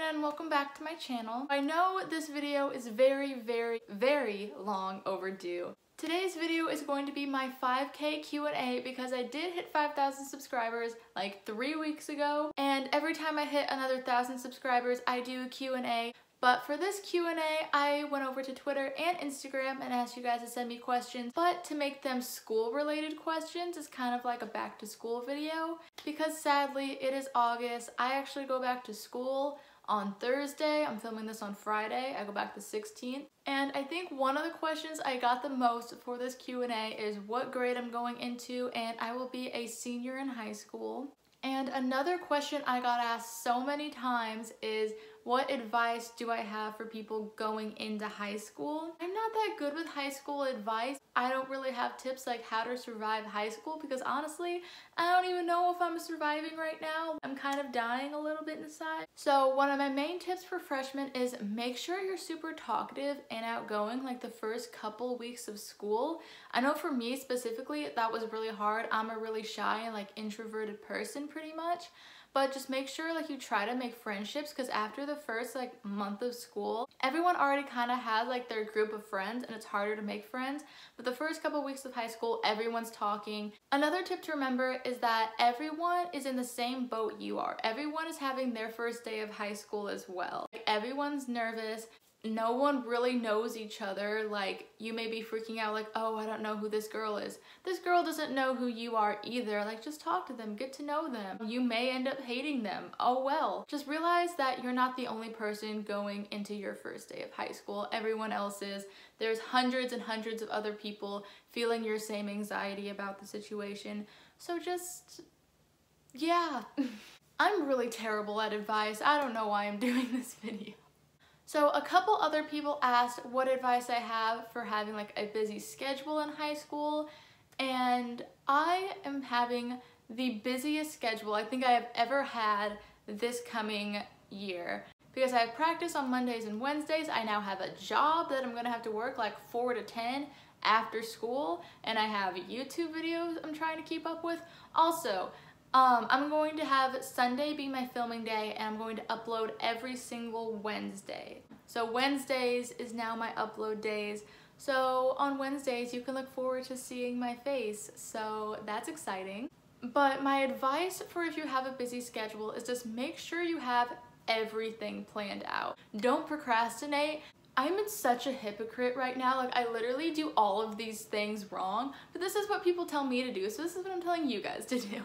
and welcome back to my channel. I know this video is very long overdue. Today's video is going to be my 5K Q&A because I did hit 5,000 subscribers like 3 weeks ago, and every time I hit another 1,000 subscribers I do a Q&A. But for this Q&A, I went over to Twitter and Instagram and asked you guys to send me questions, but to make them school-related questions is kind of like a back-to-school video, because sadly, it is August. I actually go back to school on Thursday. I'm filming this on Friday. I go back the 16th. And I think one of the questions I got the most for this Q&A is what grade I'm going into, and I will be a senior in high school. And another question I got asked so many times is, what advice do I have for people going into high school? I'm not that good with high school advice. I don't really have tips like how to survive high school because honestly, I don't even know if I'm surviving right now. I'm kind of dying a little bit inside. So one of my main tips for freshmen is make sure you're super talkative and outgoing like the first couple weeks of school. I know for me specifically, that was really hard. I'm a really shy and like introverted person pretty much. But just make sure like you try to make friendships, because after the first like month of school, everyone already kind of has like their group of friends and it's harder to make friends. But the first couple weeks of high school, everyone's talking. Another tip to remember is that everyone is in the same boat you are. Everyone is having their first day of high school as well. Like, everyone's nervous. No one really knows each other. Like, you may be freaking out like, oh, I don't know who this girl is. This girl doesn't know who you are either. Like, just talk to them, get to know them. You may end up hating them. Oh well. Just realize that you're not the only person going into your first day of high school. Everyone else is. There's hundreds and hundreds of other people feeling your same anxiety about the situation. So just, yeah. I'm really terrible at advice. I don't know why I'm doing this video. So a couple other people asked what advice I have for having like a busy schedule in high school, and I am having the busiest schedule I think I have ever had this coming year. Because I have practice on Mondays and Wednesdays, I now have a job that I'm gonna have to work like 4 to 10 after school, and I have YouTube videos I'm trying to keep up with. Also, I'm going to have Sunday be my filming day, and I'm going to upload every single Wednesday. So Wednesdays is now my upload days. So on Wednesdays, you can look forward to seeing my face. So that's exciting. But my advice for if you have a busy schedule is just make sure you have everything planned out. Don't procrastinate. I'm in such a hypocrite right now. Like, I literally do all of these things wrong, but this is what people tell me to do. So this is what I'm telling you guys to do.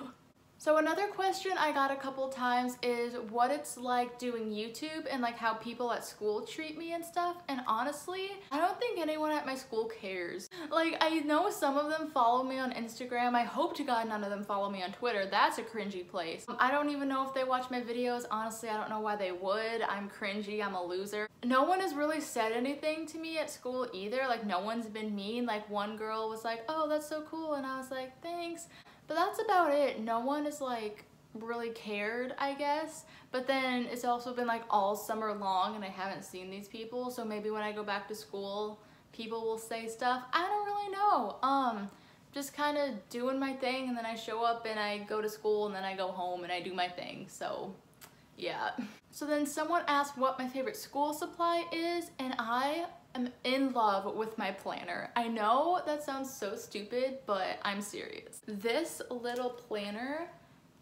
So another question I got a couple times is what it's like doing YouTube and like how people at school treat me and stuff. And honestly, I don't think anyone at my school cares. Like, I know some of them follow me on Instagram. I hope to God none of them follow me on Twitter. That's a cringy place. I don't even know if they watch my videos. Honestly, I don't know why they would. I'm cringy, I'm a loser. No one has really said anything to me at school either. Like, no one's been mean. Like, one girl was like, oh, that's so cool. And I was like, thanks. But that's about it. No one is like really cared, I guess. But then it's also been like all summer long and I haven't seen these people. So maybe when I go back to school, people will say stuff. I don't really know. Just kind of doing my thing, and then I show up and I go to school and then I go home and I do my thing. So yeah. So then someone asked what my favorite school supply is, and I'm in love with my planner. I know that sounds so stupid, but I'm serious. This little planner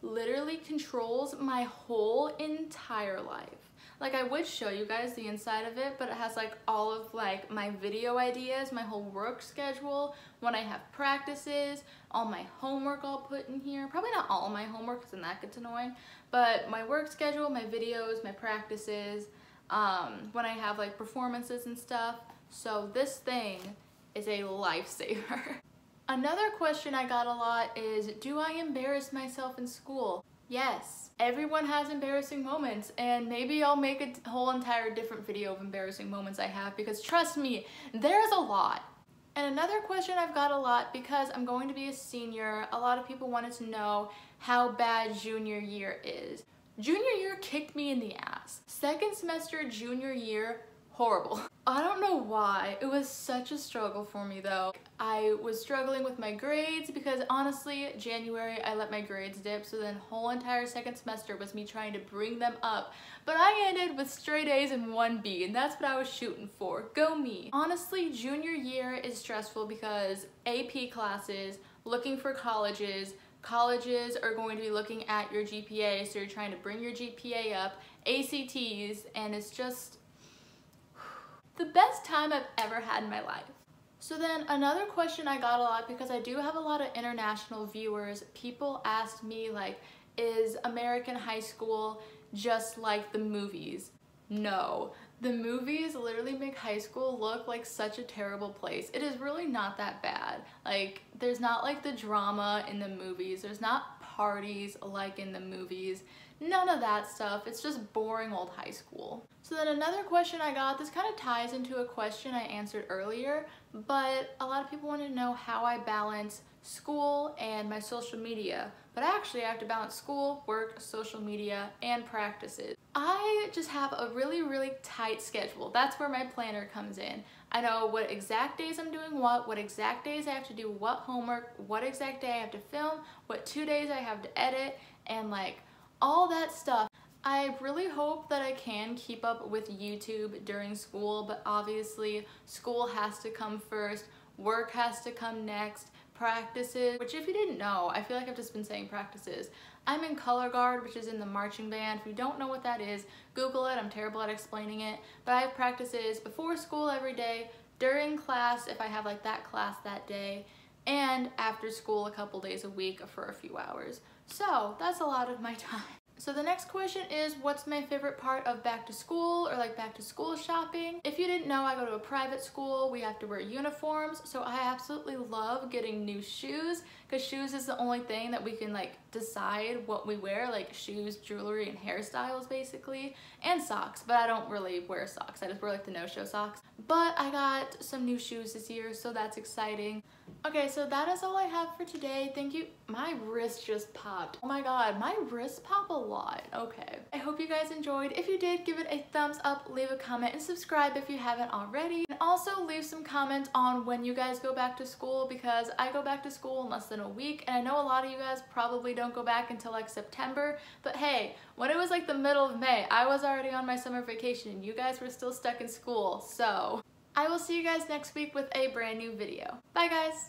literally controls my whole entire life. Like, I would show you guys the inside of it, but it has like all of like my video ideas, my whole work schedule, when I have practices, all my homework I'll put in here. Probably not all my homework because then that gets annoying, but my work schedule, my videos, my practices, when I have like performances and stuff. So this thing is a lifesaver. Another question I got a lot is, do I embarrass myself in school? Yes, everyone has embarrassing moments, and maybe I'll make a whole entire different video of embarrassing moments I have, because trust me, there's a lot. And another question I've got a lot, because I'm going to be a senior, a lot of people wanted to know how bad junior year is. Junior year kicked me in the ass. Second semester junior year, horrible. I don't know why. It was such a struggle for me though. I was struggling with my grades because honestly, January I let my grades dip, so then whole entire second semester was me trying to bring them up. But I ended with straight A's and 1B, and that's what I was shooting for. Go me. Honestly, junior year is stressful because AP classes, looking for colleges are going to be looking at your GPA, so you're trying to bring your GPA up, ACTs, and it's just the best time I've ever had in my life. So then another question I got a lot, because I do have a lot of international viewers, people asked me like, is American high school just like the movies? No. The movies literally make high school look like such a terrible place. It is really not that bad. Like, there's not like the drama in the movies. There's not parties like in the movies. None of that stuff. It's just boring old high school. So then another question I got, this kind of ties into a question I answered earlier, but a lot of people want to know how I balance school and my social media. But actually I have to balance school, work, social media, and practices. I just have a really tight schedule. That's where my planner comes in. I know what exact days I'm doing what exact days I have to do what homework, what exact day I have to film, what 2 days I have to edit, and like all that stuff. I really hope that I can keep up with YouTube during school, but obviously school has to come first, work has to come next, practices, which if you didn't know, I feel like I've just been saying practices. I'm in color guard, which is in the marching band. If you don't know what that is, Google it. I'm terrible at explaining it, but I have practices before school every day, during class if I have like that class that day, and after school a couple days a week for a few hours. So that's a lot of my time. So the next question is, what's my favorite part of back to school or like back to school shopping? If you didn't know, I go to a private school. We have to wear uniforms, so I absolutely love getting new shoes, because shoes is the only thing that we can like decide what we wear, like shoes, jewelry, and hairstyles basically, and socks, but I don't really wear socks. I just wear like the no-show socks. But I got some new shoes this year, so that's exciting. Okay, so that is all I have for today. Thank you. My wrist just popped. Oh my god, my wrists pop a lot. Okay. I hope you guys enjoyed. If you did, give it a thumbs up, leave a comment, and subscribe if you haven't already. And also leave some comments on when you guys go back to school, because I go back to school in less than a week, and I know a lot of you guys probably don't go back until like September, but hey, when it was like the middle of May, I was already on my summer vacation and you guys were still stuck in school, so I will see you guys next week with a brand new video. Bye guys!